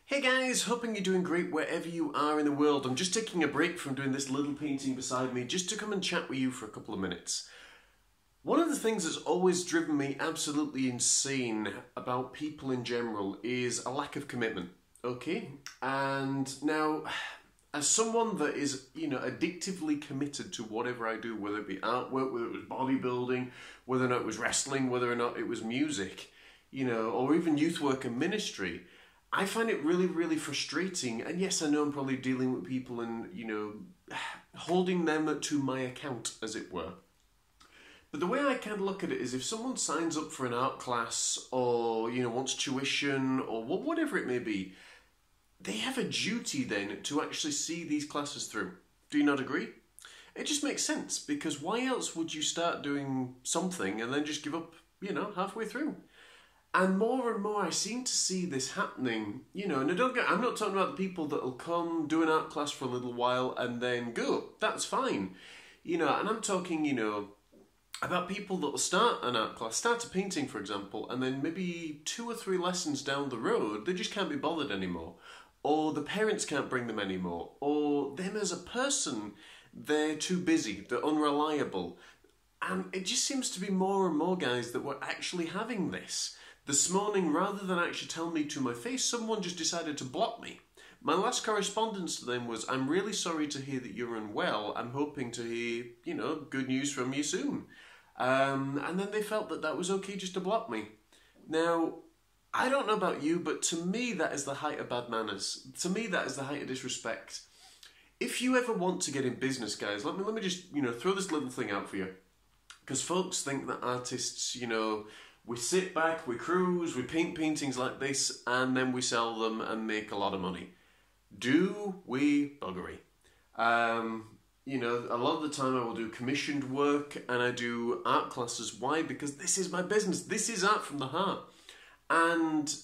Hey guys, hoping you're doing great wherever you are in the world. I'm just taking a break from doing this little painting beside me just to come and chat with you for a couple of minutes. One of the things that's always driven me absolutely insane about people in general is a lack of commitment, okay? And now, as someone that is, addictively committed to whatever I do, whether it be artwork, whether it was bodybuilding, whether or not it was wrestling, whether or not it was music, or even youth work and ministry, I find it really, really frustrating. And yes, I know I'm probably dealing with people and, holding them to my account, as it were. But the way I kind of look at it is if someone signs up for an art class or, wants tuition or whatever it may be, they have a duty then to actually see these classes through. Do you not agree? It just makes sense, because why else would you start doing something and then just give up, halfway through? And more I seem to see this happening, and I'm not talking about the people that will come, do an art class for a little while and then go. That's fine. And I'm talking, about people that will start an art class, start a painting, for example, and then maybe 2 or 3 lessons down the road, they just can't be bothered anymore. Or the parents can't bring them anymore. Or them as a person, they're too busy, they're unreliable. And it just seems to be more and more guys that were actually having this. This morning, rather than actually tell me to my face, someone just decided to block me. My last correspondence to them was, I'm really sorry to hear that you're unwell. I'm hoping to hear, good news from you soon. And then they felt that that was okay just to block me. Now, I don't know about you, but to me that is the height of bad manners. To me that is the height of disrespect. If you ever want to get in business, guys, let me just, throw this little thing out for you. Because folks think that artists, we sit back, we cruise, we paint paintings like this, and then we sell them and make a lot of money. Do we buggery? A lot of the time I will do commissioned work and I do art classes. Why? Because this is my business. This is art from the heart. And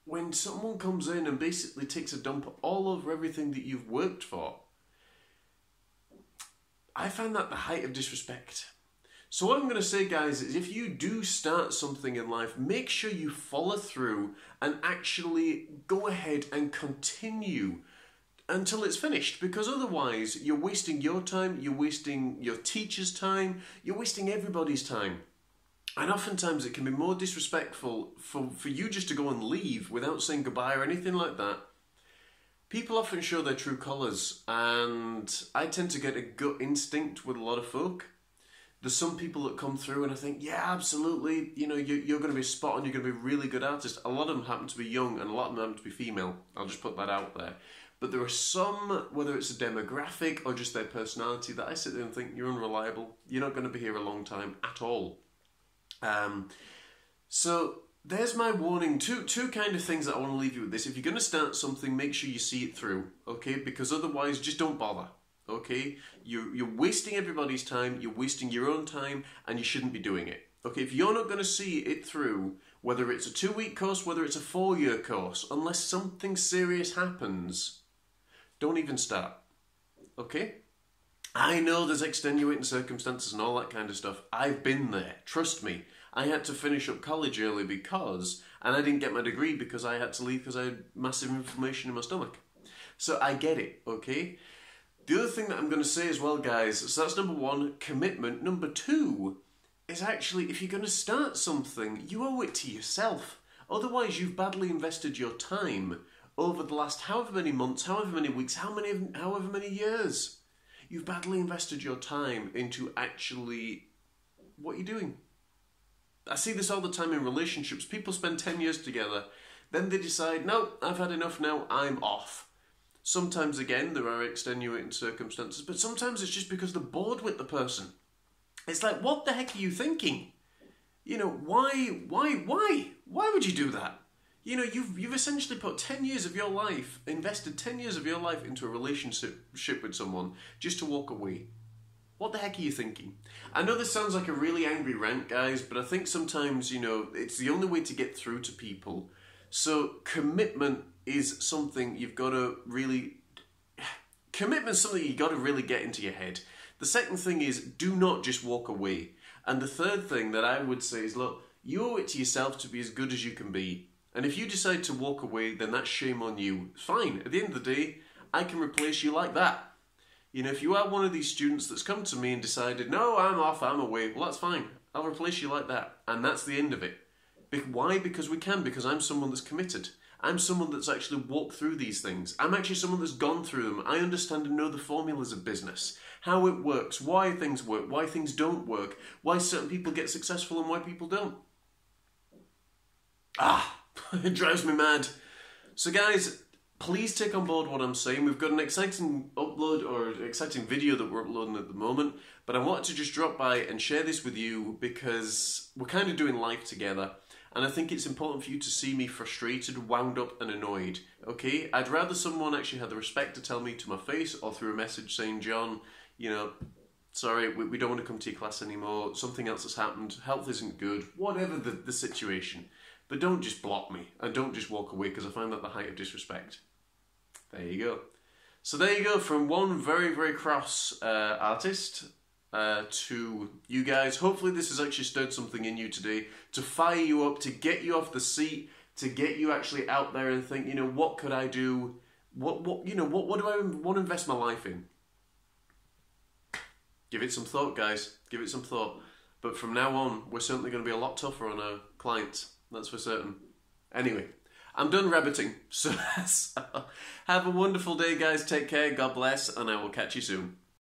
when someone comes in and basically takes a dump all over everything that you've worked for, I find that the height of disrespect. So what I'm going to say, guys, is if you do start something in life, make sure you follow through and actually go ahead and continue until it's finished, because otherwise you're wasting your time, you're wasting your teacher's time, you're wasting everybody's time. And oftentimes it can be more disrespectful for you just to go and leave without saying goodbye or anything like that. People often show their true colours, and I tend to get a gut instinct with a lot of folk. There's some people that come through and I think, yeah, absolutely, you're going to be spot on, you're going to be a really good artist. A lot of them happen to be young and a lot of them happen to be female. I'll just put that out there. But there are some, whether it's a demographic or just their personality, that I sit there and think, you're unreliable. You're not going to be here a long time at all. So there's my warning. Two kind of things that I want to leave you with this. If you're going to start something, make sure you see it through, okay? Because otherwise, just don't bother. Okay, you're wasting everybody's time, you're wasting your own time, and you shouldn't be doing it. Okay, if you're not going to see it through, whether it's a 2-week course, whether it's a 4-year course, unless something serious happens, don't even start. Okay? I know there's extenuating circumstances and all that kind of stuff. I've been there. Trust me. I had to finish up college early and I didn't get my degree because I had to leave because I had massive inflammation in my stomach. So I get it, okay? The other thing that I'm going to say as well, guys, so that's number 1, commitment. Number 2 is actually, if you're going to start something, you owe it to yourself. Otherwise, you've badly invested your time over the last however many months, however many weeks, however many years. You've badly invested your time into actually what you're doing. I see this all the time in relationships. People spend 10 years together, then they decide, no, I've had enough now, I'm off. Sometimes, again, there are extenuating circumstances, but sometimes it's just because they're bored with the person. It's like, what the heck are you thinking? Why would you do that? You've essentially put 10 years of your life, invested 10 years of your life into a relationship with someone just to walk away. What the heck are you thinking? I know this sounds like a really angry rant, guys, but I think sometimes, it's the only way to get through to people. So commitment is something you've got to really... Commitment is something you've got to really get into your head. The second thing is, do not just walk away. And the third thing that I would say is, look, you owe it to yourself to be as good as you can be. And if you decide to walk away, then that's shame on you. Fine. At the end of the day, I can replace you like that. You know, if you are one of these students that's come to me and decided, no, I'm off, I'm away, well, that's fine. I'll replace you like that. And that's the end of it. Why? Because we can. Because I'm someone that's committed. I'm someone that's actually walked through these things. I'm actually someone that's gone through them. I understand and know the formulas of business, how it works, why things work, why things don't work, why certain people get successful and why people don't. It drives me mad. So guys, please take on board what I'm saying. We've got an exciting upload or exciting video that we're uploading at the moment, but I wanted to just drop by and share this with you because we're kind of doing life together. And I think it's important for you to see me frustrated, wound up and annoyed, okay? I'd rather someone actually had the respect to tell me to my face or through a message saying, John, you know, sorry, we don't want to come to your class anymore, something else has happened, health isn't good, whatever the situation. But don't just block me and don't just walk away because I find that the height of disrespect. There you go. So there you go, from one very, very cross artist to you guys. Hopefully this has actually stirred something in you today to fire you up, to get you off the seat, to get you actually out there and think, you know, what could I do? What do I want to invest my life in? Give it some thought, guys. Give it some thought. But from now on, we're certainly going to be a lot tougher on our clients. That's for certain. Anyway, I'm done rabbiting. So have a wonderful day, guys. Take care. God bless. And I will catch you soon.